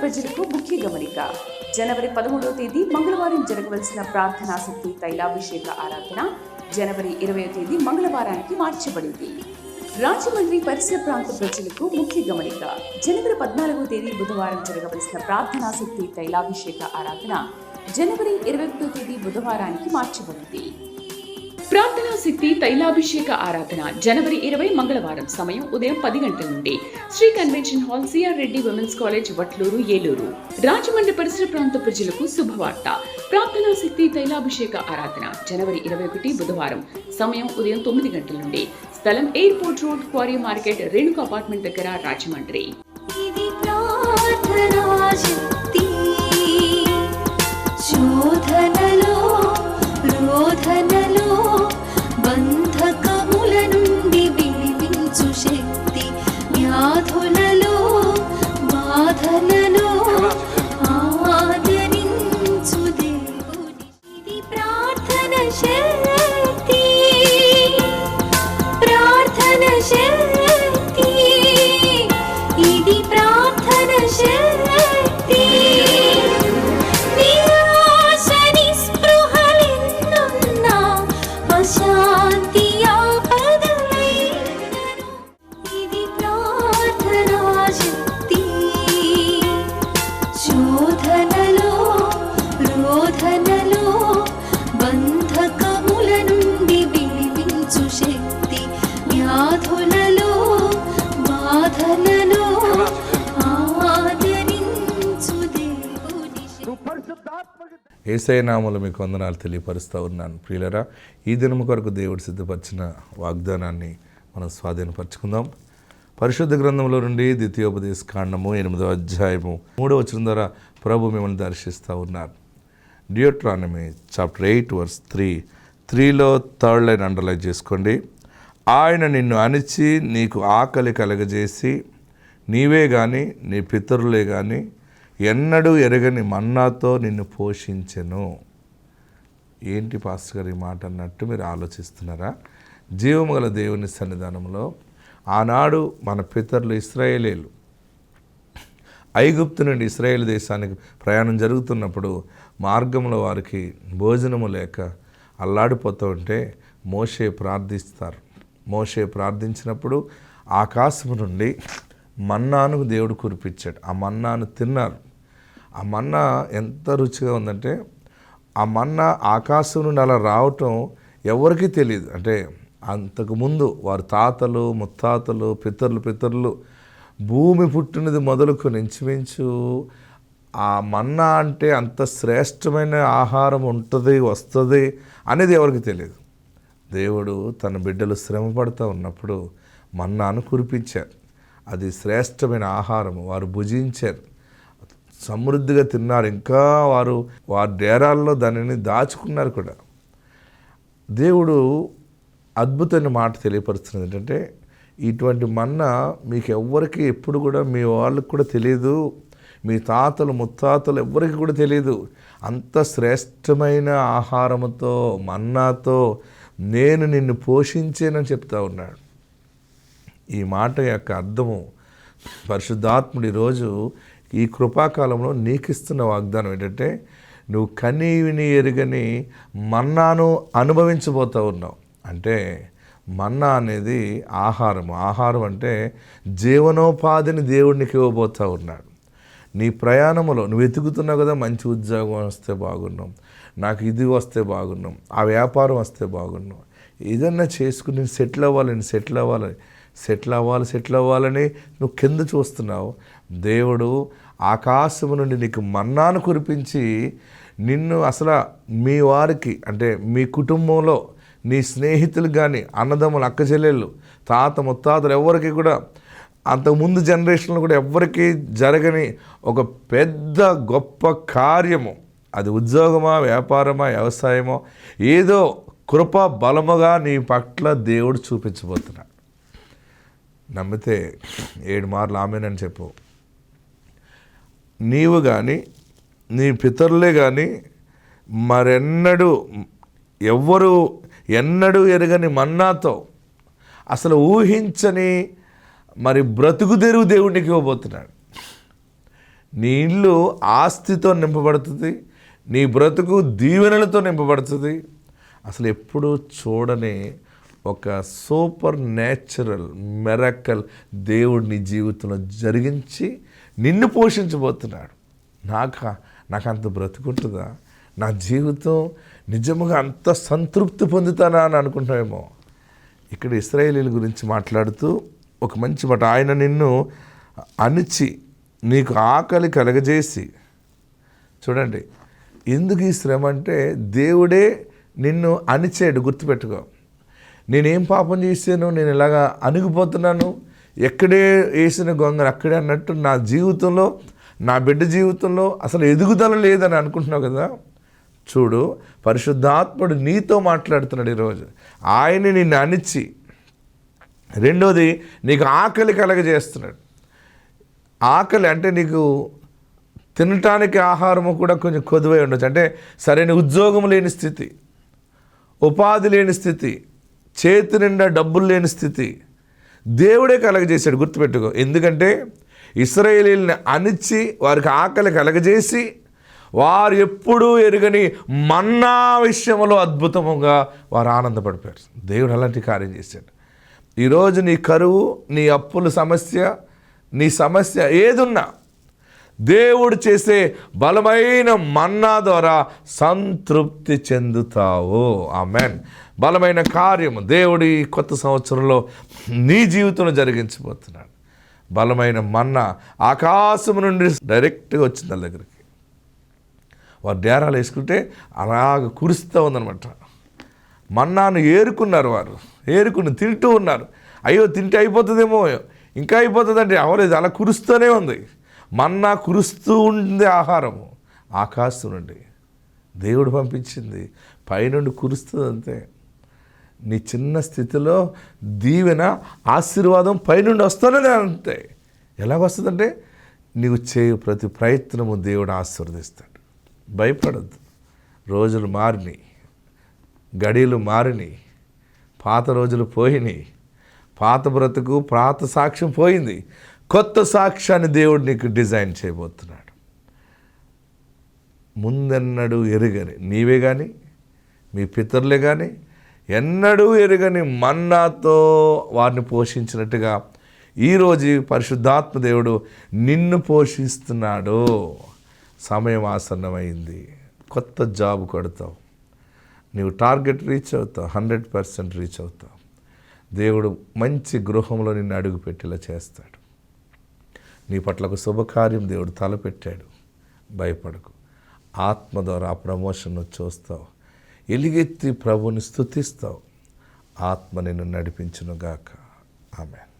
ప్రజలకు ముఖ్య గమనిక. జనవరి 13వ తేదీ మంగళవారం జరగవలసిన ప్రార్థనాశక్తి తైలాభిషేక ఆరాధన జనవరి 20వ తేదీ మంగళవారానికి మార్చబడింది. రాజమండ్రి పరిసర ప్రాంత ప్రజలకు ముఖ్య గమనిక. జనవరి 14వ తేదీ బుధవారం జరగవలసిన ప్రార్థనాశక్తి తైలాభిషేక ఆరాధన జనవరి 21వ తేదీ బుధవారానికి మార్చబడింది. ప్రార్థనా శక్తి తైలాభిషేక ఆరాధన జనవరి 20 మంగళవారం సమయం ఉదయం 10 గంటల నుండి Sri convention hall, CR Reddy women's college, Vatluru, Eluru. Rajahmundry పరిసర ప్రాంత ప్రజలకు శుభవార్త. ప్రార్థనా శక్తి తైలాభిషేక ఆరాధన జనవరి 21 బుధవారం సమయం ఉదయం 9 గంటల నుండి. స్థలం airport road, quarry market, Renuka apartment దగ్గర, రాజమండ్రి. బంధకముల నుండి విడిపించు శక్తి, వ్యాధులలో బాధలలో ఆదరించు దేవుని. ఇది ప్రార్థన శక్తి, ప్రార్థన శక్తి, ఇది ప్రార్థన శక్తి. శాంతి ఇది ప్రార్థనా శక్తి. శోధనలో రోధనలో బంధకముల నుండి విడిపించు శక్తి, వ్యాధులలో బాధలలో ఆదరించు దేవుని. యేసయ్య నామములో మీకు వందనాలు తెలియపరుస్తూ ఉన్నాను. ప్రియులరా, ఈ దినము కొరకు దేవుడు సిద్ధపరిచిన వాగ్దానాన్ని మనం స్వాధీనపరచుకుందాం. పరిశుద్ధ గ్రంథంలో నుండి ద్వితీయోపదేశ కాండము 8వ అధ్యాయము 3వ వచనం ద్వారా ప్రభు మిమ్మల్ని దర్శిస్తూ ఉన్నారు. డ్యూటెరానమీ చాప్టర్ 8 3లో థర్డ్ లైన్ అండర్లైన్ చేసుకోండి. ఆయన నిన్ను అణిచి నీకు ఆకలి కలగజేసి నీవే కానీ నీ పితరులే కానీ ఎన్నడూ ఎరగని మన్నాతో నిన్ను పోషించెను. ఏంటి పాస్టర్ గారు ఈ మాట అన్నట్టు మీరు ఆలోచిస్తున్నారా? జీవము గల దేవుని సన్నిధానంలో ఆనాడు మన పితరులు ఇశ్రాయేలీలు ఐగుప్తు నుండి ఇశ్రాయేల్ దేశానికి ప్రయాణం జరుగుతున్నప్పుడు మార్గంలో వారికి భోజనము లేక అల్లాడిపోతూ ఉంటే మోషే ప్రార్థిస్తారు. మోషే ప్రార్థించినప్పుడు ఆకాశము నుండి మన్నాను దేవుడు కురిపించాడు. ఆ మన్నాను తిన్నారు. ఆ మన్నా ఎంత రుచిగా ఉందంటే, ఆ మన్నా ఆకాశం నుండి అలా రావటం ఎవరికీ తెలియదు. అంటే అంతకుముందు వారి తాతలు ముత్తాతలు పితరులు భూమి పుట్టినది మొదలుకొని ఇంచుమించు ఆ మన్నా అంటే అంత శ్రేష్టమైన ఆహారం ఉంటుంది వస్తుంది అనేది ఎవరికి తెలియదు. దేవుడు తన బిడ్డలు శ్రమ పడుతూ ఉన్నప్పుడు మన్నాను కురిపించారు. అది శ్రేష్టమైన ఆహారం. వారు భుజించారు, సమృద్ధిగా తిన్నారు. ఇంకా వారి డేరాల్లో దానిని దాచుకున్నారు కూడా. దేవుడు అద్భుతమైన మాట తెలియపరుస్తున్నది ఏంటంటే, ఇటువంటి మన్నా మీకు ఎవ్వరికి ఎప్పుడు కూడా మీ వాళ్ళకి కూడా తెలియదు, మీ తాతలు ముత్తాతలు ఎవ్వరికి కూడా తెలియదు. అంత శ్రేష్టమైన ఆహారంతో మన్నాతో నేను నిన్ను పోషించేనని చెప్తా ఉన్నాడు. ఈ మాట యొక్క అర్థము పరిశుద్ధాత్ముడి రోజు ఈ కృపాకాలంలో నీకిస్తున్న వాగ్దానం ఏంటంటే, నువ్వు కని విని ఎరుగని మన్నాను అనుభవించబోతూ ఉన్నావు. అంటే మన్నా అనేది ఆహారం అంటే జీవనోపాధిని దేవుడికి ఇవ్వబోతూ ఉన్నాడు. నీ ప్రయాణంలో నువ్వు వెతుకుతున్నావు కదా, మంచి ఉద్యోగం వస్తే బాగున్నాం, నాకు ఇది వస్తే బాగున్నాం, ఆ వ్యాపారం వస్తే బాగున్నాం, ఏదన్నా చేసుకుని నేను సెటిల్ అవ్వాలని నువ్వు కింద చూస్తున్నావు. దేవుడు ఆకాశము నుండి నీకు మన్నాను కురిపించి నిన్ను అసలు మీ వారికి అంటే మీ కుటుంబంలో నీ స్నేహితులు కానీ అన్నదమ్ములు అక్క చెల్లెళ్ళు తాత ముత్తాతలు ఎవరికి కూడా అంతకుముందు జనరేషన్లో కూడా ఎవ్వరికీ జరగని ఒక పెద్ద గొప్ప కార్యము, అది ఉద్యోగమా వ్యాపారమా వ్యవసాయమో ఏదో కృప బలముగా నీ పట్ల దేవుడు చూపించబోతున్నాడు. నమ్మితే 7 మార్లు ఆమేనని చెప్పు. నీవు కానీ నీ పితరులే కానీ ఎన్నడూ ఎరగని మన్నాతో అసలు ఊహించని మరి బ్రతుకు తెరువు దేవుడికి ఇవ్వబోతున్నాడు. నీ ఇల్లు ఆస్తితో నింపబడుతుంది, నీ బ్రతుకు దీవెనలతో నింపబడుతుంది. అసలు ఎప్పుడూ చూడని ఒక సూపర్ న్యాచురల్ మిరకల్ దేవుడు నీ జీవితంలో జరిగించి నిన్ను పోషించబోతున్నాడు. నాకు అంత బ్రతుకుంటుందా, నా జీవితం నిజంగా అంత సంతృప్తి పొందుతానా అని అనుకుంటామేమో. ఇక్కడ ఇశ్రాయేలీయుల గురించి మాట్లాడుతూ ఒక మంచి మాట, ఆయన నిన్ను అణిచి నీకు ఆకలి కలగజేసి. చూడండి, ఎందుకు ఈ శ్రమ అంటే దేవుడే నిన్ను అణిచాడు. గుర్తుపెట్టుకో, నేనేం పాపం చేశాను, నేను ఇలాగా అణిగిపోతున్నాను, ఎక్కడే వేసిన గొంగను అక్కడే అన్నట్టు నా జీవితంలో, నా బిడ్డ జీవితంలో అసలు ఎదుగుదల లేదని అనుకుంటున్నావు కదా. చూడు, పరిశుద్ధాత్ముడు నీతో మాట్లాడుతున్నాడు ఈరోజు. ఆయన నిన్ను అణిచి, రెండోది నీకు ఆకలి కలగజేస్తున్నాడు. ఆకలి అంటే నీకు తినటానికి ఆహారము కూడా కొంచెం కొదువై ఉండొచ్చు. అంటే సరైన ఉద్యోగం లేని స్థితి, ఉపాధి లేని స్థితి, చేతి నిండా డబ్బులు లేని స్థితి దేవుడే కలగజేశాడు. గుర్తుపెట్టుకో, ఎందుకంటే ఇశ్రాయేలీయుల్ని అణిచి వారికి ఆకలి కలగజేసి వారు ఎప్పుడూ ఎరుగని మన్నా విషయంలో అద్భుతముగా వారు ఆనందపడిపోయారు. దేవుడు అలాంటి కార్యం చేశాడు. ఈరోజు నీ కరువు, నీ అప్పుల సమస్య, నీ సమస్య ఏదున్నా దేవుడు చేసే బలమైన మన్నా ద్వారా సంతృప్తి చెందుతావు. ఆమేన్. బలమైన కార్యము దేవుడి కొత్త సంవత్సరంలో నీ జీవితంలో జరిగించబోతున్నాడు. బలమైన మన్నా ఆకాశం నుండి డైరెక్ట్గా వచ్చింది వాళ్ళ దగ్గరికి. వారు డేరాలు వేసుకుంటే అలాగ కురుస్తూ ఉందన్నమాట. మన్నాను ఏరుకున్నారు, వారు ఏరుకుని తింటూ ఉన్నారు. అయ్యో తింటే అయిపోతుందేమో, ఇంకా అయిపోతుందంటే అవలేదు, అలా కురుస్తూనే ఉంది. మన్నా కురుస్తూ ఉంది ఆహారము. ఆకాశం నుండి దేవుడు పంపించింది, పైనుండి కురుస్తుంది. అంతే. నీ చిన్న స్థితిలో దీవెన, ఆశీర్వాదం పైనుండి వస్తున్నదే. అంతే. ఎలాగొస్తుందంటే నీవు చేయు ప్రతి ప్రయత్నము దేవుడు ఆశీర్వదిస్తాడు. భయపడద్దు. రోజులు మారినాయి, గడియలు మారినాయి, పాత రోజులు పోయినాయి, పాత బ్రతుకు, పాత సాక్ష్యం పోయింది. కొత్త సాక్ష్యాన్ని దేవుడు నీకు డిజైన్ చేయబోతున్నాడు. ముందెన్నడూ ఎరుగని, నీవే కానీ మీ పితరులే కానీ ఎన్నడూ ఎరుగని మన్నాతో వారిని పోషించినట్టుగా ఈరోజు పరిశుద్ధాత్మ దేవుడు నిన్ను పోషిస్తున్నాడు. సమయం ఆసన్నమైంది. కొత్త జాబ్ కొడతావు, నీవు టార్గెట్ రీచ్ అవుతావు, 100% రీచ్ అవుతావు. దేవుడు మంచి గృహంలో నిన్ను అడుగుపెట్టేలా చేస్తాడు. నీ పట్ల ఒక శుభకార్యం దేవుడు తలపెట్టాడు. భయపడకు. ఆత్మ ద్వారా ఆ ప్రమోషన్ చూస్తావు, ఎలుగెత్తి ప్రభుని స్తుతిస్తావు. ఆత్మ నిన్ను నడిపించునుగాక. ఆమేన్.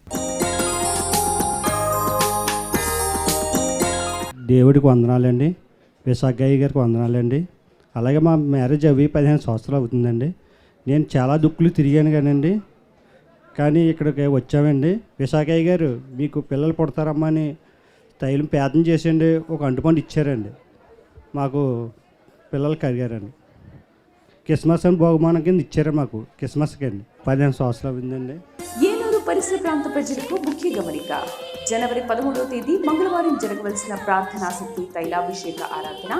దేవుడికి వందనాలండి, విశాఖయ్య గారికి వందనాలండి. అలాగే మా మ్యారేజ్ అవి 15 సంవత్సరాలు అవుతుందండి. నేను చాలా దుక్కులు తిరిగాను కానీ ఇక్కడికి వచ్చామండి. విశాఖయ్య గారు మీకు పిల్లలు పుడతారమ్మా అని తైలం పేదం చేసండి, ఒక అంటుపండు ఇచ్చారండి. మాకు పిల్లలు కలిగారండి. క్రిస్మస్ అని బహుమానం కింద ఇచ్చారు మాకు. క్రిస్మస్కి అండి 15 సంవత్సరాలు అయిందండి. ఏలూరు పరిసర ప్రాంత ప్రజలకు ముఖ్య గమనిక. జనవరి 13వ తేదీ మంగళవారం జరగవలసిన ప్రార్థనాశక్తి తైలాభిషేక ఆరాధన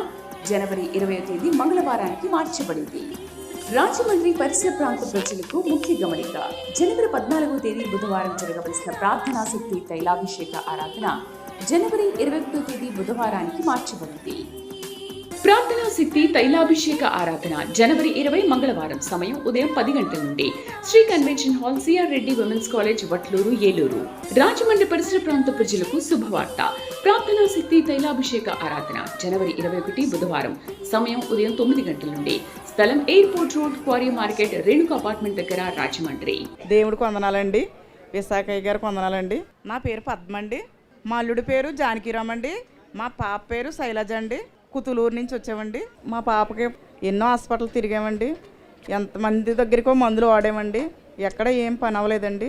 జనవరి 20వ తేదీ మంగళవారానికి మార్చబడింది. రాజమండ్రి పరిసర ప్రాంత ప్రజలకు ముఖ్య గమనిక. జనవరి 14వ తేదీ బుధవారం జరగవలసిన ప్రార్థనాశక్తి తైలాభిషేక ఆరాధన జనవరి 21వ తేదీ బుధవారానికి మార్చబడింది. ప్రార్థనా శక్తి తైలాభిషేక ఆరాధన జనవరి 20 మంగళవారం. సమయం ఉదయం 10 గంటల నుండి Sri convention hall, CR Reddy women's college, Vatluru, Eluru. Rajahmundry పరిసర ప్రాంత ప్రజలకు శుభవార్త. ప్రార్థనా శక్తి తైలాభిషేక ఆరాధన జనవరి 21 బుధవారం. సమయం ఉదయం 9 గంటల నుండి. స్థలం airport road, quarry market, Renuka apartment దగ్గర, రాజమండ్రి. దేవుడికి వందనాలండి. విశాఖయ్య గారికి వందనాలండి. నా పేరు పద్మండి. మా అల్లుడి పేరు జానకిరామ్ అండి. మా పాప పేరు శైలజ అండి. కుతులూరు నుంచి వచ్చామండి. మా పాపకి ఎన్నో హాస్పిటల్ తిరిగామండి. ఎంతమంది దగ్గరికో మందులు వాడామండి. ఎక్కడ ఏం పని అవ్వలేదండి.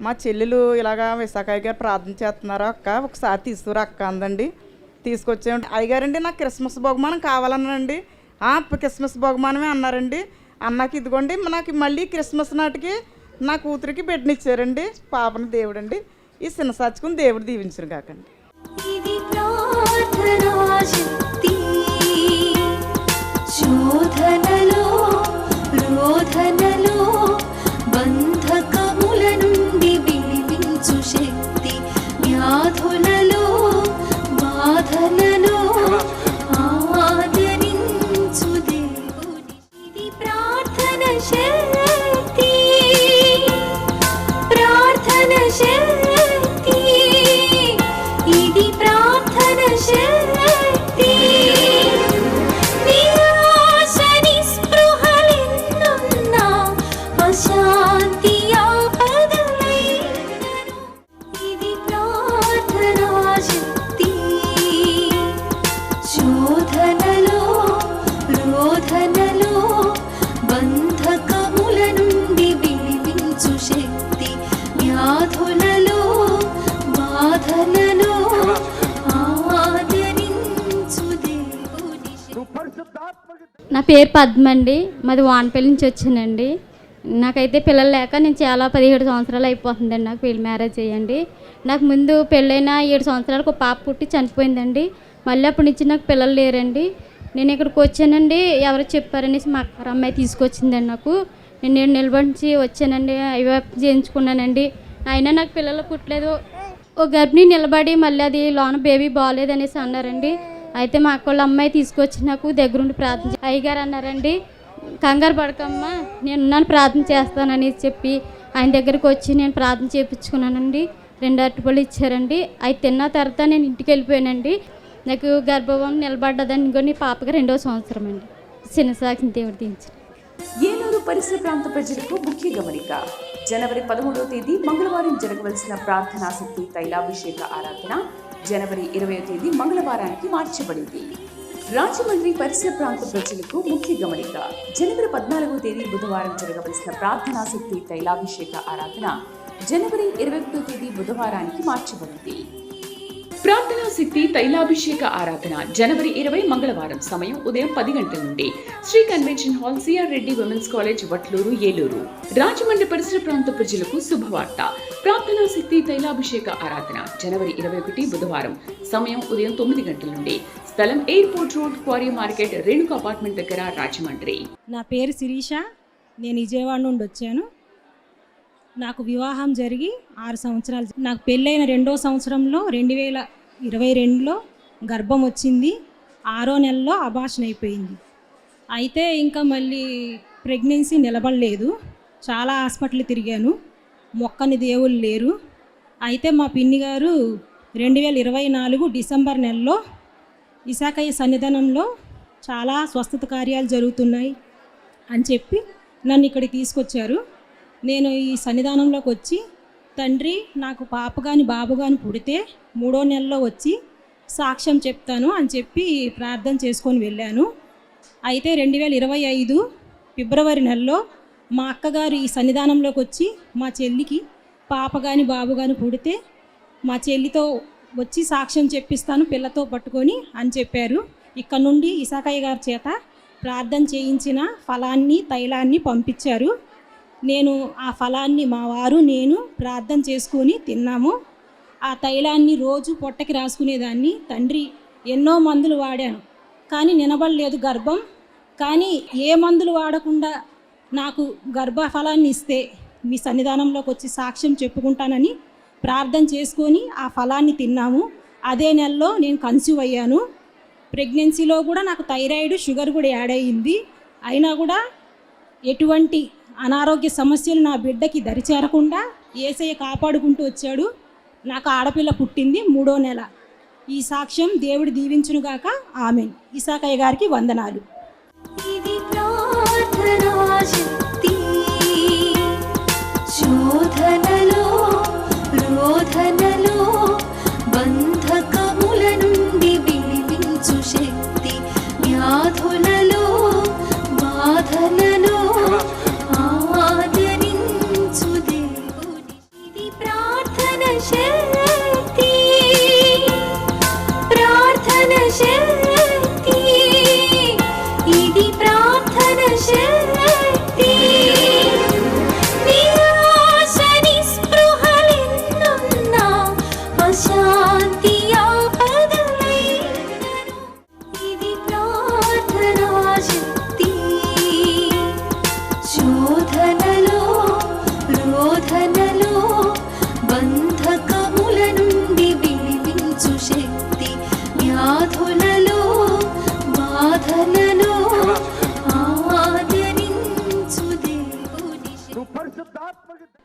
మా చెల్లెలు ఇలాగా విశాఖయ్య గారు ప్రార్థన చేస్తున్నారు అక్క, ఒకసారి తీసుకురా అక్క అందండి. తీసుకొచ్చామండి. అయ్యగారండి నాకు క్రిస్మస్ బహుమానం కావాలన్నానండి. క్రిస్మస్ బహుమానమే అన్నారండి. అన్నాకి ఇదిగోండి నాకు మళ్ళీ క్రిస్మస్ నాటికి నా కూతురికి బిడ్డనిచ్చారండి. పాపని దేవుడండి ఈ చిన్న సచ్చుకుని దేవుడు దీవించరు కాకండి. ఇది ప్రార్థన నా పేరు పద్మ అండి, మాది వానపల్లి నుంచి వచ్చానండి. నాకైతే పిల్లలు లేక నేను చాలా 17 సంవత్సరాలు అయిపోతుందండి నాకు పెళ్లి మ్యారేజ్ చేయండి. నాకు ముందు పెళ్ళైన 7 సంవత్సరాలకు ఒక పాప పుట్టి చనిపోయిందండి. మళ్ళీ అప్పటి నుంచి నాకు పిల్లలు లేరండి. నేను ఇక్కడికి వచ్చానండి, ఎవరో చెప్పారనేసి మా అక్క అమ్మాయి తీసుకొచ్చిందండి. నాకు నేను నిలబడి వచ్చానండి, ఐవైపు చేయించుకున్నానండి. అయినా నాకు పిల్లలు పుట్టలేదు. ఓ గర్భిణి నిలబడి మళ్ళీ అది లోన బేబీ బాగాలేదు అనేసి అన్నారండి. అయితే మా అక్క వాళ్ళ అమ్మాయి తీసుకొచ్చి నాకు దగ్గరుండి ప్రార్థన అయ్యగారు అన్నారండి, కంగారు పడకమ్మా, నేను ఉన్నాను ప్రార్థన చేస్తానని చెప్పి ఆయన దగ్గరికి వచ్చి నేను ప్రార్థన చేయించుకున్నానండి. 2 అరటిపళ్ళు ఇచ్చారండి. అవి తిన్న తర్వాత నేను ఇంటికి వెళ్ళిపోయానండి. నాకు గర్భవం నిలబడ్డదని కొన్ని పాపకి 2వ సంవత్సరం అండి. చిన్న సాక్షి దేవుడు దించి. ఏలూరు పరిసర ప్రాంత ప్రజలకు ముఖ్య గమనిక. జనవరి 13వ తేదీ మంగళవారం జరగవలసిన ప్రార్థనాశక్తి తైలాభిషేక ఆరాధన జనవరి 20వ తేదీ మంగళవారానికి మార్చబడింది. రాజమండ్రి పరిసర ప్రాంత ప్రజలకు ముఖ్య గమనిక. జనవరి 14వ తేదీ బుధవారం జరగవలసిన ప్రార్థనాశక్తి తైలాభిషేక ఆరాధన జనవరి 21వ తేదీ బుధవారానికి మార్చబడింది. ప్రార్థనా శక్తి తైలాభిషేక ఆరాధన జనవరి 20 మంగళవారం సమయం ఉదయం 10 గంటల నుండి Sri convention hall, CR Reddy women's college, Vatluru, Eluru. Rajahmundry పరిసర ప్రాంత ప్రజలకు శుభవార్త. ప్రార్థనా శక్తి తైలాభిషేక ఆరాధన జనవరి 21 బుధవారం సమయం ఉదయం 9 గంటల నుండి స్థలం airport road, quarry market, Renuka apartment దగ్గర, రాజమండ్రి. నా పేరు శిరీష, నేను విజయవాడ నుండి వచ్చాను. నాకు వివాహం జరిగి 6 సంవత్సరాలు. నాకు పెళ్ళైన 2వ సంవత్సరంలో 2022లో గర్భం వచ్చింది. 6వ నెలలో అబార్షన్ అయిపోయింది. అయితే ఇంకా మళ్ళీ ప్రెగ్నెన్సీ నిలబడలేదు. చాలా హాస్పిటల్ తిరిగాను, మొక్కని దేవుళ్ళు లేరు. అయితే మా పిన్ని గారు 2024 డిసెంబర్ నెలలో ఇసాకయ్య సన్నిధానంలో చాలా స్వస్థత కార్యాలు జరుగుతున్నాయి అని చెప్పి నన్ను ఇక్కడికి తీసుకొచ్చారు. నేను ఈ సన్నిధానంలోకి వచ్చి, తండ్రి నాకు పాప కానీ బాబు కానీ పుడితే 3వ నెలలో వచ్చి సాక్ష్యం చెప్తాను అని చెప్పి ప్రార్థన చేసుకొని వెళ్ళాను. అయితే 2025 ఫిబ్రవరి నెలలో మా అక్కగారు ఈ సన్నిధానంలోకి వచ్చి మా చెల్లికి పాప కానీ బాబు కానీ పుడితే మా చెల్లితో వచ్చి సాక్ష్యం చెప్పిస్తాను పిల్లతో పట్టుకొని అని చెప్పారు. ఇక్కడ నుండి ఇసాకయ్య గారి చేత ప్రార్థన చేయించిన ఫలాన్ని తైలాన్ని పంపించారు. నేను ఆ ఫలాన్ని మా వారు నేను ప్రార్థన చేసుకొని తిన్నాము. ఆ తైలాన్ని రోజు పొట్టకి రాసుకునేదాన్ని. తండ్రి ఎన్నో మందులు వాడాను కానీ నిలబడలేదు గర్భం. కానీ ఏ మందులు వాడకుండా నాకు గర్భఫలాన్ని ఇస్తే మీ సన్నిధానంలోకి వచ్చి సాక్ష్యం చెప్పుకుంటానని ప్రార్థన చేసుకొని ఆ ఫలాన్ని తిన్నాము. అదే నెలలో నేను కన్సీవ్ అయ్యాను. ప్రెగ్నెన్సీలో కూడా నాకు థైరాయిడ్, షుగర్ కూడా యాడ్ అయ్యింది. అయినా కూడా ఎటువంటి అనారోగ్య సమస్యలు నా బిడ్డకి దరిచేరకుండా యేసయ్య కాపాడుకుంటూ వచ్చాడు. నాకు ఆడపిల్ల పుట్టింది 3వ నెల. ఈ సాక్ష్యం దేవుడు దీవించునుగాక. ఆమేన్. ఇసాకయ్య గారికి వందనాలు. ఇది ప్రార్థనా శక్తి, శోధనలో రోధనలో బంధకముల నుండి విడిపించు శక్తి, వ్యాధులలో బాధలలో ఆదరించు దేవుని. ఇది ప్రార్థన శక్తి, ప్రార్థన శక్తి, ఇది ప్రార్థన శక్తి. నిరాశ నిస్పృహలెన్నున్నా అశాంతి ఆపదలైనను, ఇది ప్రార్థనా శక్తి, శోధనలో రోధనలో బంధకముల నుండి విడిపించు శక్తి, వ్యాధులలో బాధలలో ఆదరించు దేవుని.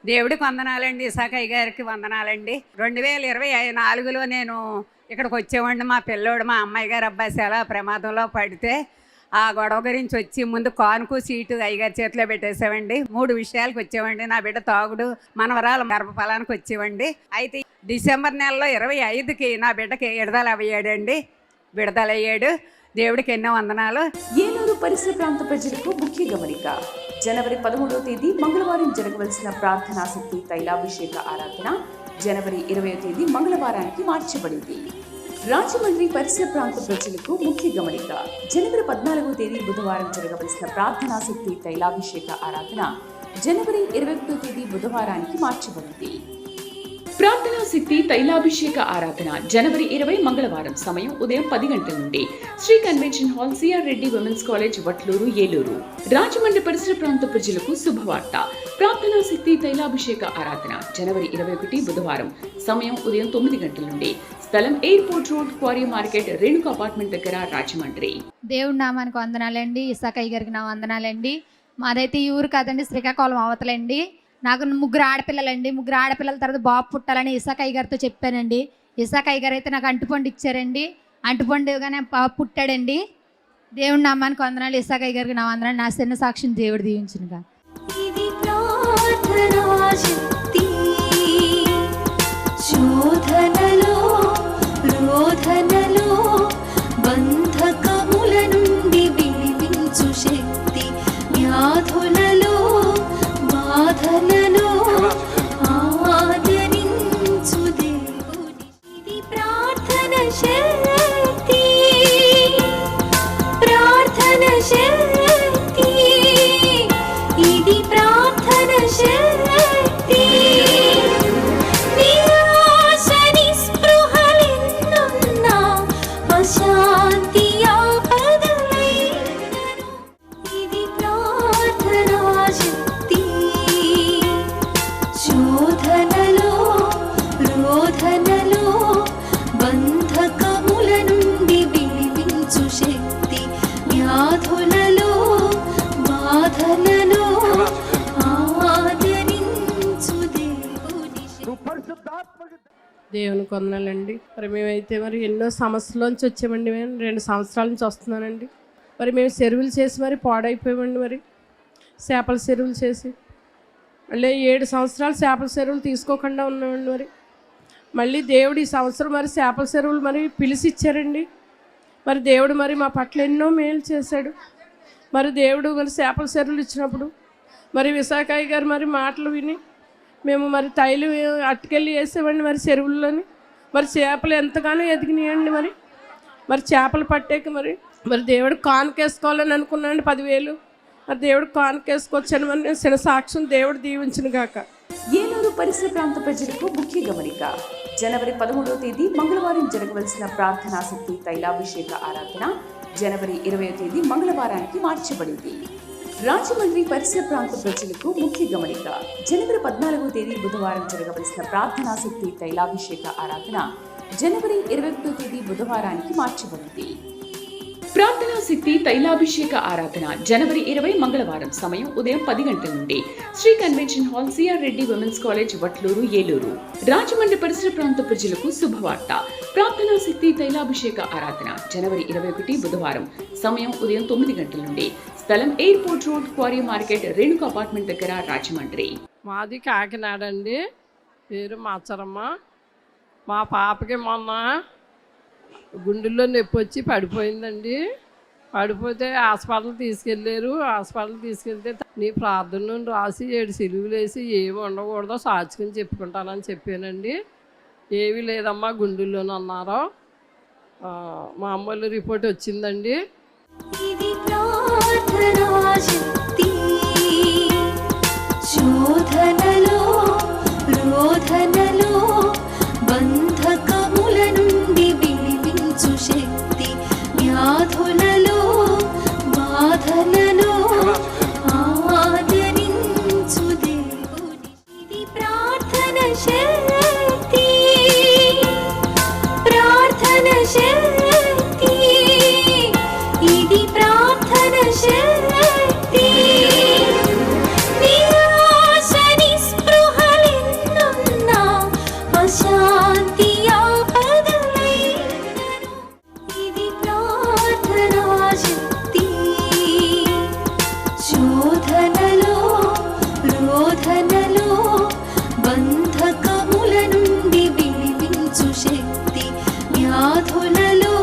దేవుడికి వందనాలండి, ఇసాకయ్య గారికి వందనాలండి. 2024లో నేను ఇక్కడికి వచ్చేవాడిని. మా పిల్లోడు, మా అమ్మాయి గారు అబ్బాయి చాలా ప్రమాదంలో పడితే ఆ గొడవ గురించి వచ్చి ముందు కానుకు సీటు అయ్యగారి చేతిలో పెట్టేసామండి. 3 విషయాలకు వచ్చేవండి. నా బిడ్డ తాగుడు, మనవరాలు గర్భఫలానికి వచ్చేవండి. అయితే డిసెంబర్ నెలలో 25కి నా బిడ్డకి విడుదలయ్యాడు. దేవుడికి ఎన్నో వందనాలు. ఏలూరు పరిసర ప్రాంత ప్రజలకు ముఖ్య గమనిక. జనవరి 13వ తేదీ మంగళవారం జరగవలసిన ప్రార్థనాశక్తి తైలాభిషేక ఆరాధన జనవరి 20వ తేదీ మంగళవారానికి మార్చబడింది. రాజమండ్రి పరిసర ప్రాంత ప్రజలకు ముఖ్య గమనిక. జనవరి 14వ తేదీ బుధవారం జరగవలసిన ప్రార్థనాశక్తి తైలాభిషేక ఆరాధన జనవరి 21వ తేదీ బుధవారానికి మార్చబడింది. ప్రార్థనాశక్తి తైలాభిషేక ఆరాధన జనవరి 20 మంగళవారం సమయం ఉదయం 10 గంటల నుండి Sri convention hall CR Reddy women's college Vatluru Eluru. Rajahmundry పరిసర ప్రాంత ప్రజలకు శుభవార్త. ప్రార్థనాశక్తి తైలాభిషేక ఆరాధన జనవరి 21 బుధవారం సమయం ఉదయం 9 గంటల నుండి స్థలం airport road, quarry market, Renuka apartment దగ్గర, రాజమండ్రి. దేవుడి నామానికి వందనాలండి. ఇసాకయ్య గారికి నా వందనాలండి. మాదైతే ఈ ఊరు కాదండి, శ్రీకాకుళం అవతలండి. నాకు 3 ఆడపిల్లలండి. 3 ఆడపిల్లల తర్వాత బాబు పుట్టాలని ఇసాకయ్య గారితో చెప్పానండి. ఇసాకయ్య గారు అయితే నాకు అంటుపండు ఇచ్చారండి. అంటుపండుగానే బాబు పుట్టాడండి. దేవుడి నామానికి వందనాలు. ఇసాకయ్య గారికి నా వందనాలు. నా చిన్న సాక్షిని దేవుడు దీవించునుగా. ఇది ప్రార్థనా శక్తి, శోధనలో రోధనలో బంధకముల నుండి విడిపించు శక్తి, వ్యాధులలో బాధలలో ఆదరించు దేవుని. ఇది ప్రార్థన శక్తి, ప్రార్థన శక్తి, ఇది ప్రార్థన శక్తి. నిరాశ నిస్పృహలెన్నున్నా అశాంతి ఆపదలైనను ఇది ప్రార్థనా శక్తి, శోధనలో రోధనలో బంధకముల నుండి విడిపించు శక్తి, వ్యాధులలో బాధలలో ఆదరించు దేవుని. దేవునికి వందనాలండి. మరి మేమైతే మరి ఎన్నో సమస్యలోంచి వచ్చామండి. మేము 2 సంవత్సరాల నుంచి వస్తున్నానండి. మరి మేము చెరువులు చేసి మరి పాడైపోయామండి. మరి చేపల చెరువులు చేసి మళ్ళీ 7 సంవత్సరాలు చేపల చెరువులు తీసుకోకుండా ఉన్నామండి. మళ్ళీ దేవుడు ఈ సంవత్సరం మరి చేపల చెరువులు మరి పిలిచి ఇచ్చారండి. మరి దేవుడు మరి మా పట్ల ఎన్నో మేలు చేశాడు. మరి దేవుడు మరి చేపల చెరువులు ఇచ్చినప్పుడు మరి విశాఖయ్య గారు మరి మాటలు విని మేము మరి తైలు అట్టుకెళ్ళి వేసామండి మరి చెరువుల్లోని. మరి చేపలు ఎంతగానో ఎదిగినాయండి. మరి చేపలు పట్టాక మరి దేవుడు కానుకేసుకోవాలని అనుకున్నాండి 10,000. మరి దేవుడు కానుకేసుకొచ్చాను. మరి నేను చిన్న సాక్ష్యం దేవుడు దీవించును గాక. ఏలూరు పరిసర ప్రాంత ప్రజలకు ముఖ్య గమనిక. జనవరి 13వ తేదీ మంగళవారం జరగవలసిన ప్రార్థనాశక్తి తైలాభిషేక ఆరాధన జనవరి 20వ తేదీ మంగళవారానికి మార్చబడింది. రాజమండ్రి పరిసర ప్రాంత ప్రజలకు ముఖ్య గమనిక. జనవరి 14వ తేదీ బుధవారం జరగవలసిన ప్రార్థనాశక్తి తైలాభిషేక ఆరాధన జనవరి 21వ తేదీ బుధవారానికి మార్చబడింది. ప్రార్థనాశక్తి తైలాభిషేక ఆరాధన జనవరి 20 మంగళవారం సమయం ఉదయం 10 గంటల నుండి Sri convention hall CR Reddy women's college Vatluru Eluru. Rajahmundry పరిసర ప్రాంత ప్రజలకు శుభవార్త. ప్రార్థనాశక్తి తైలాభిషేక ఆరాధన జనవరి 21 బుధవారం సమయం ఉదయం 9 గంటల నుండి స్థలం airport road, quarry market, Renuka apartment దగ్గర, రాజమండ్రి. మాది కాకినాడ అండి. పేరు మాచరమ్మ. మా పాపకి మొన్న గుండెల్లో నొప్పి వచ్చి పడిపోయిందండి. పడిపోతే హాస్పిటల్ తీసుకెళ్ళారు. హాస్పిటల్ తీసుకెళ్తే నీ ప్రార్థనను రాసి 7 సిలువులు వేసి ఏమి ఉండకూడదో సాచుకుని చెప్పుకుంటానని చెప్పానండి. ఏమీ లేదమ్మా గుండెల్లోనే అన్నారు. మామూలు రిపోర్ట్ వచ్చిందండి. ఇది ప్రార్థనా శక్తి, శోధనలో రోధనలో బంధకముల నుండి విడిపించు శక్తి, వ్యాధులలో బాధలలో ఆదరించు దేవుని. ఇది ప్రార్థన శక్తి, ప్రార్థన శక్తి, ఇది ప్రార్థన శక్తి. నిరాశ నిస్పృహలెన్నున్నా అశాంతి ఆపదలైనను ఇది ప్రార్థనా శక్తి, శోధనలో రోధనలో బంధకముల నుండి విడిపించు శక్తి, వ్యాధులలో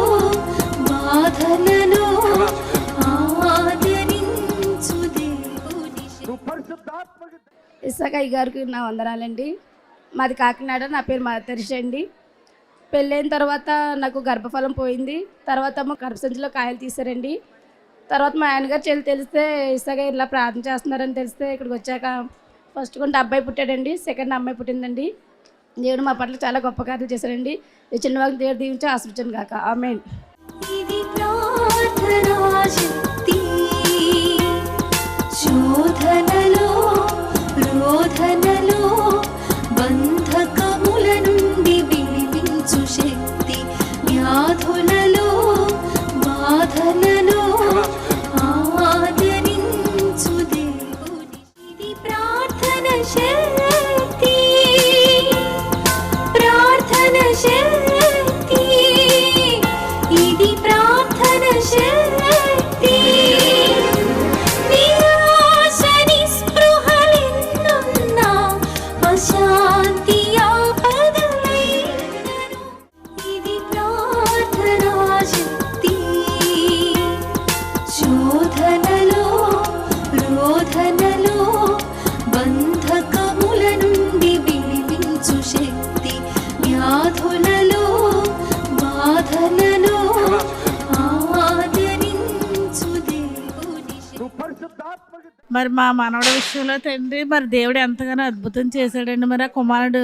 బాధలలో ఆదరించు దేవుని. ఇసాకయ్య గారికి నా వందనాలండి. మాది కాకినాడ. నా పేరు తెరిచి అండి. పెళ్ళైన తర్వాత నాకు గర్భఫలం పోయింది. తర్వాత మా గర్భసంచిలో కాయలు తీశారండి. తర్వాత మా ఆయనగారు చెల్లి తెలిస్తే ఇసాగా ఇలా ప్రార్థన చేస్తున్నారని తెలిస్తే ఇక్కడికి వచ్చాక ఫస్ట్ కొంత అబ్బాయి పుట్టాడండి, సెకండ్ అమ్మాయి పుట్టిందండి. దేవుడు మా పట్ల చాలా గొప్ప కార్యాలు చేశారండి. ఈ చిన్నవాళ్ళకి దేవుడు దీవించి ఆశీర్వదించును గాక. ఆమేన్. ఇది ప్రార్థనా శక్తి, శోధనలో రోధనలో బంధకముల నుండి విడిపించు శక్తి, వ్యాధులలో బాధలలో ఆదరించు దేవుని. ఇది ప్రార్థన శక్తి, ప్రార్థన శక్తి, ఇది ప్రార్థన శక్తి. నిరాశ నిస్పృహలెన్నున్నా అశాంతి ఆపదలైనను, ఇది ప్రార్థనా శక్తి, శోధనలో రోధనలో బంధకముల నుండి విడిపించు శక్తి, వ్యాధులలో బాధలలో ఆదరించు దేవుని శక్తి. మరి మా మనవడి విషయంలో తండ్రి మరి దేవుడు ఎంతగానో అద్భుతం చేశాడండి. మరి ఆ కుమారుడు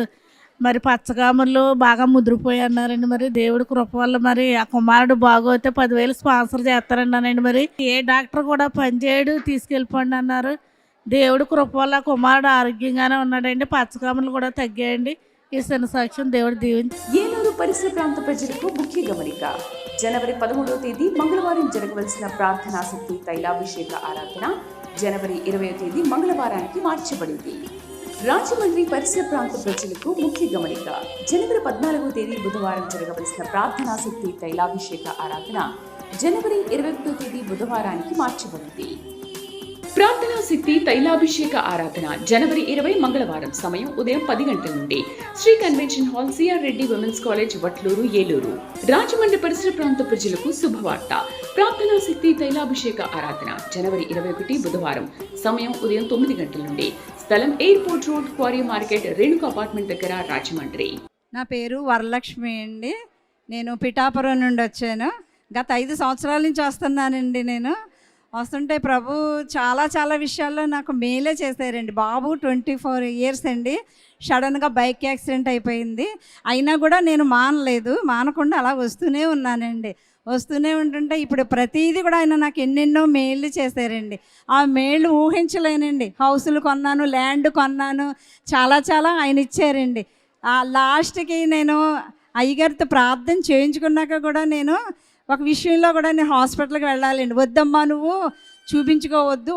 మరి పచ్చగాములు బాగా ముదిరిపోయి అన్నారండి. మరి దేవుడి కృప వల్ల మరి ఆ కుమారుడు బాగోతే 10,000 స్పాన్సర్ చేస్తారన్నానండి. మరి ఏ డాక్టర్ కూడా పనిచేయడు, తీసుకెళ్ళిపోండి అన్నారు. దేవుడి కృప వల్ల ఆ కుమారుడు ఆరోగ్యంగానే ఉన్నాడండి. పచ్చగాములు కూడా తగ్గాయండి. ఈ చిన్న సాక్ష్యం దేవుడు దీవించి. ఏలూరు పరిసర ప్రాంత ప్రజలకు ముఖ్య గమనిక. జనవరి 13వ తేదీ మంగళవారం జరగవలసిన ప్రార్థనాశక్తి తైలాభిషేక ఆరాధన జనవరి 20వ తేదీ మంగళవారానికి మార్చబడింది. రాజమండ్రి పరిసర ప్రాంత ప్రజలకు ముఖ్య గమనిక. జనవరి 14వ తేదీ బుధవారం జరగవలసిన ప్రార్థనాశక్తి తైలాభిషేక ఆరాధన జనవరి 21వ తేదీ బుధవారానికి మార్చబడింది. ప్రార్థనా శక్తి తైలాభిషేక ఆరాధన జనవరి 20 మంగళవారం సమయం ఉదయం 10 గంటల నుండి Sri convention hall, CR Reddy women's college, Vatluru, Eluru. Rajahmundry పరిసర ప్రాంత ప్రజలకు శుభవార్త. ప్రార్థనా శక్తి తైలాభిషేక ఆరాధన జనవరి 21 బుధవారం సమయం ఉదయం 9 గంటల నుండి. స్థలం airport road, quarry market, Renuka apartment దగ్గర, రాజమండ్రి. నా పేరు వరలక్ష్మి అండి. నేను పిఠాపురం నుండి వచ్చాను. గత 5 సంవత్సరాల నుంచి వస్తున్నానండి. నేను వస్తుంటే ప్రభు చాలా విషయాల్లో నాకు మేలే చేశారండి. బాబు 24 ఇయర్స్ అండి. సడన్గా బైక్ యాక్సిడెంట్ అయిపోయింది. అయినా కూడా నేను మానకుండా అలా వస్తూనే ఉన్నానండి. వస్తూనే ఉంటుంటే ఇప్పుడు ప్రతిదీ కూడా ఆయన నాకు ఎన్నెన్నో మేళ్ళు చేశారండి. ఆ మేళ్ళు ఊహించలేనండి. హౌసులు కొన్నాను, ల్యాండ్ కొన్నాను, చాలా ఆయన ఇచ్చారండి. లాస్ట్కి నేను అయ్యగారితో ప్రార్థన చేయించుకున్నాక కూడా నేను ఒక విషయంలో కూడా నేను హాస్పిటల్కి వెళ్ళాలండి. వద్దమ్మా, నువ్వు చూపించుకోవద్దు,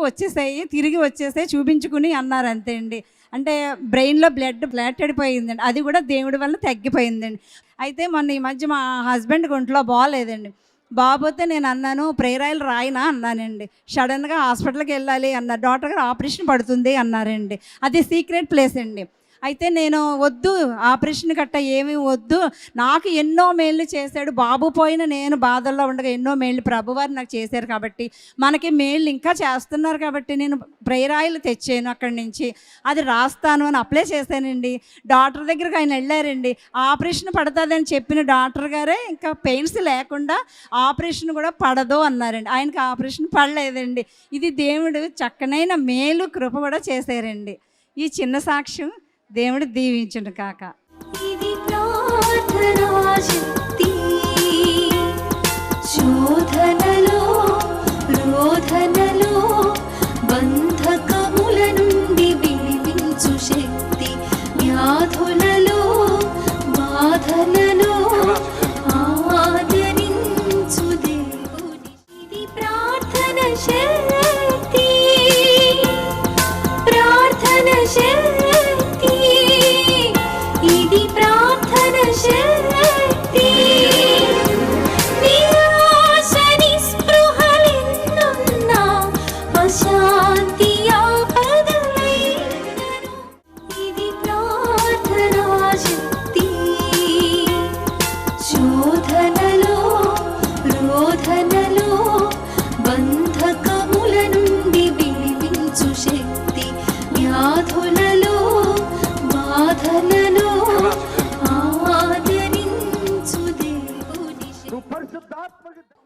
తిరిగి వచ్చేసాయి చూపించుకుని అన్నారు. అంతే అండి. అంటే బ్రెయిన్లో బ్లడ్ అయిపోయిందండి. అది కూడా దేవుడి వల్ల తగ్గిపోయిందండి. అయితే మొన్న ఈ మధ్య మా హస్బెండ్కి ఒంట్లో బాగోలేదండి. బాగోతే నేను అన్నాను, ప్రేయర్ ఆయిల్ రాయినా అన్నానండి. సడన్గా హాస్పిటల్కి వెళ్ళాలి అన్నారు. డాక్టర్ గారు ఆపరేషన్ పడుతుంది అన్నారండి. అది సీక్రెట్ ప్లేస్ అండి. అయితే నేను వద్దు, ఆపరేషన్ గట్ట ఏమీ వద్దు, నాకు ఎన్నో మేళ్ళు చేశాడు. బాబు పోయిన నేను బాధల్లో ఉండగా ఎన్నో మేళ్ళు ప్రభువారు నాకు చేశారు కాబట్టి మనకి మేళ్ళు ఇంకా చేస్తున్నారు కాబట్టి నేను ప్రేయర్ ఆయిల్ తెచ్చాను అక్కడి నుంచి. అది రాస్తాను అని అప్లై చేశానండి. డాక్టర్ దగ్గరికి ఆయన వెళ్ళారండి. ఆపరేషన్ పడుతుందని చెప్పిన డాక్టర్ గారే ఇంకా పెయిన్స్ లేకుండా ఆపరేషన్ కూడా పడదు అన్నారండి. ఆయనకి ఆపరేషన్ పడలేదండి. ఇది దేవుడు చక్కనైన మేలు కృప కూడా చేశారండి. ఈ చిన్న సాక్ష్యం దేవుడు దీవించును కాక. ఇది ప్రార్థనా శక్తి, శోధనలో రోధనలో బంధకముల నుండి విడిపించు శక్తి, వ్యాధులలో బాధలలో ఆదరించు దేవుని. ఇది ప్రార్థన శక్తి, ప్రార్థన శక్తి, ఇది ప్రార్థన శక్తి. నిరాశ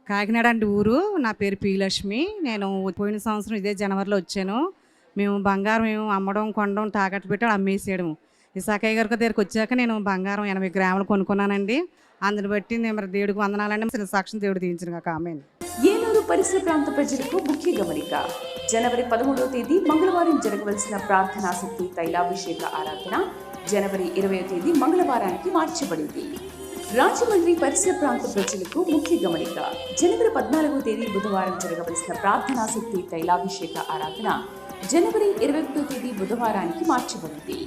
కాకినాడ అంటే ఊరు. నా పేరు పి లక్ష్మి. నేను పోయిన సంవత్సరం ఇదే జనవరిలో వచ్చాను. మేము బంగారం అమ్మడం కొనడం తాకట్టు పెట్టి అమ్మేసేయడం. ఇసాకయ్య గారి దగ్గరికి వచ్చాక నేను బంగారం 80 గ్రాములు కొనుక్కున్నానండి. అందుని బట్టి నేను మరి దేవుడికి వందనాలండి. సాక్షి దేవుడు తీయించిన కాక ఆమేన్. ఏలూరు పరిసర ప్రాంత ప్రజలకు ముఖ్య గమనిక. జనవరి 13వ తేదీ మంగళవారం జరగవలసిన ప్రార్థనాశక్తి తైలాభిషేక ఆరాధన జనవరి 20వ తేదీ మంగళవారానికి మార్చబడింది. రాజమండ్రి పరిసర ప్రాంత ప్రజలకు ముఖ్య గమనిక. జనవరి 14వ తేదీ బుధవారం జరగవలసిన ప్రార్థనాశక్తి తైలాభిషేక ఆరాధన జనవరి 21వ తేదీ బుధవారానికి మార్చబడింది.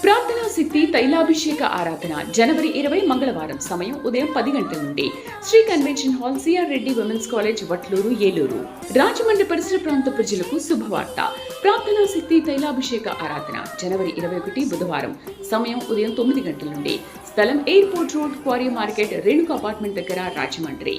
ప్రార్థనా శక్తి తైలాభిషేక ఆరాధన జనవరి 20 మంగళవారం సమయం ఉదయం 10 గంటల నుండి Sri convention hall CR Reddy women's college Vatluru Eluru. Rajahmundry పరిసర ప్రాంత ప్రజలకు శుభవార్త. ప్రార్థనా శక్తి తైలాభిషేక ఆరాధన జనవరి 21 బుధవారం సమయం ఉదయం 9 గంటల నుండి స్థలం airport road, quarry market, Renuka apartment దగ్గర, రాజమండ్రి.